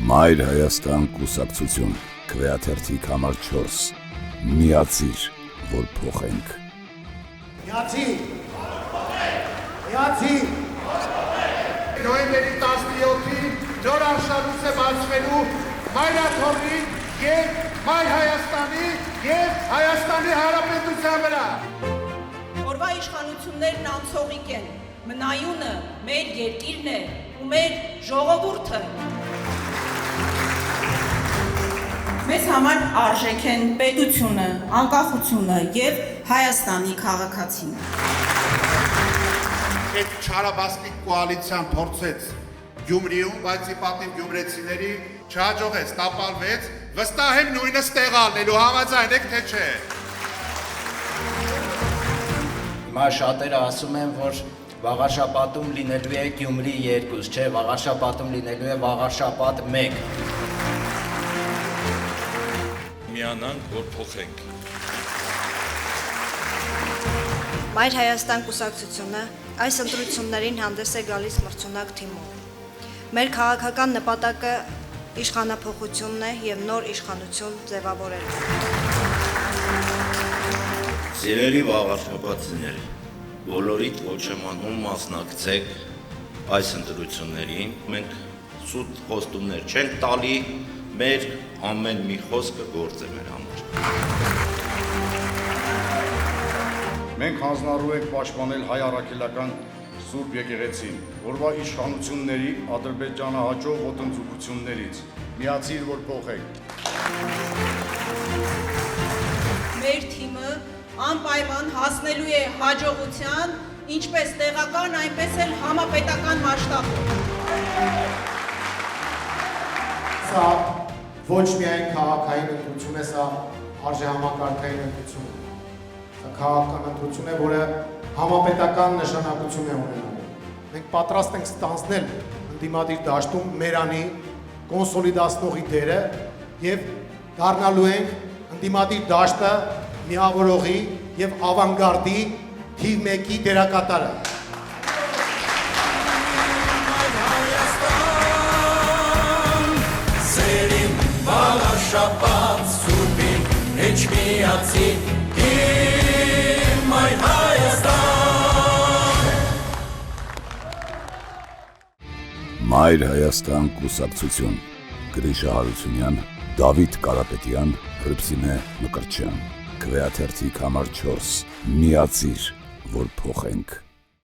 Մայր Հայաստան կուսակցություն, քվեաթերթիկ համար 4, միացիր, որ փոխենք։ Միացիր, միացիր։ Նոյեմբերի 17-ին նոր արշալույս է բացվելու Մայրաթորի և Մայր Հայաստանի և Հայաստանի Հանրապետության վրա։ Օրվա իշխանություններն անցողիկ են, մնայունը մեր երկիրն է ու մեր ժողովուրդը։ Մեզ համար արժեք են պետությունը, անկախությունը և Հայաստանի քաղաքացին։ Այդ չարաբաստիկ կոալիցիան փորձեց Գյումրիում, բայց ի պատիվ գյումրեցիների չհաջողեց, տապալվեց, վստահ եմ նույնը ստեղ ալնելու, համաձայն եք թե չէ։ Հիմա շատերը ասում են, որ վաղարշապատում լինելու է Գյումրի 2, չէ, վաղարշապատում լինելու է վաղարշապատ 1։ Միանանք, որ փոխենք։ Մայր Հայաստան կուսակցությունը այս ընտրություններին հանդես է գալիս մրցունակ թիմով։ Մեր քաղաքական նպատակը իշխանափոխությունն է և նոր իշխանություն ձևավորելը։ Սիրելի վաղարշապատցիներ, բոլորիդ ոչ եմ անում մասնակցեք այս ընտրություններին, մենք սուտ խոստումներ չենք տալի, մեր ամեն մի խոսքը գործ է մեր համար։ Մենք հանձնառու ենք պաշտպանել հայ առաքելական Սուրբ եկեղեցին, որվա իշխանությունների ադրբեջանահաճո ոտնձգություններից։ Միացիր, որ փոխենք։ Մեր թիմը անպայման հասնելու է հաջողության, ինչպես տեղական, այնպես էլ համապետական մասշտաբով։ Սա ոչ միայն քաղաքային ընտրություն է, սա արժեհամակարգային ընտրություն է։ Սա քաղաքական ընտրություն է, որը համապետական նշանակություն է ունենալու։ Մենք պատրաստ ենք ստանձնել ընդդիմադիր դաշտում մերանի կոնսոլիդացնողի դերը և դառնալու ենք ընդդիմադիր դաշտը միավորողի և ավանգարդի թիվ 1-ի դերակատարը։ Սերին վաղարշապատ սուրբին հեչ միացին Մայր Հայաստան։ Մայր Հայաստան կուսակցություն, Գրիշա Հարությունյան, Դավիթ Կարապետյան, Հռիփսիմե Մկրտչյան, քվեաթերթիկ համար 4, միացիր, որ փոխենք։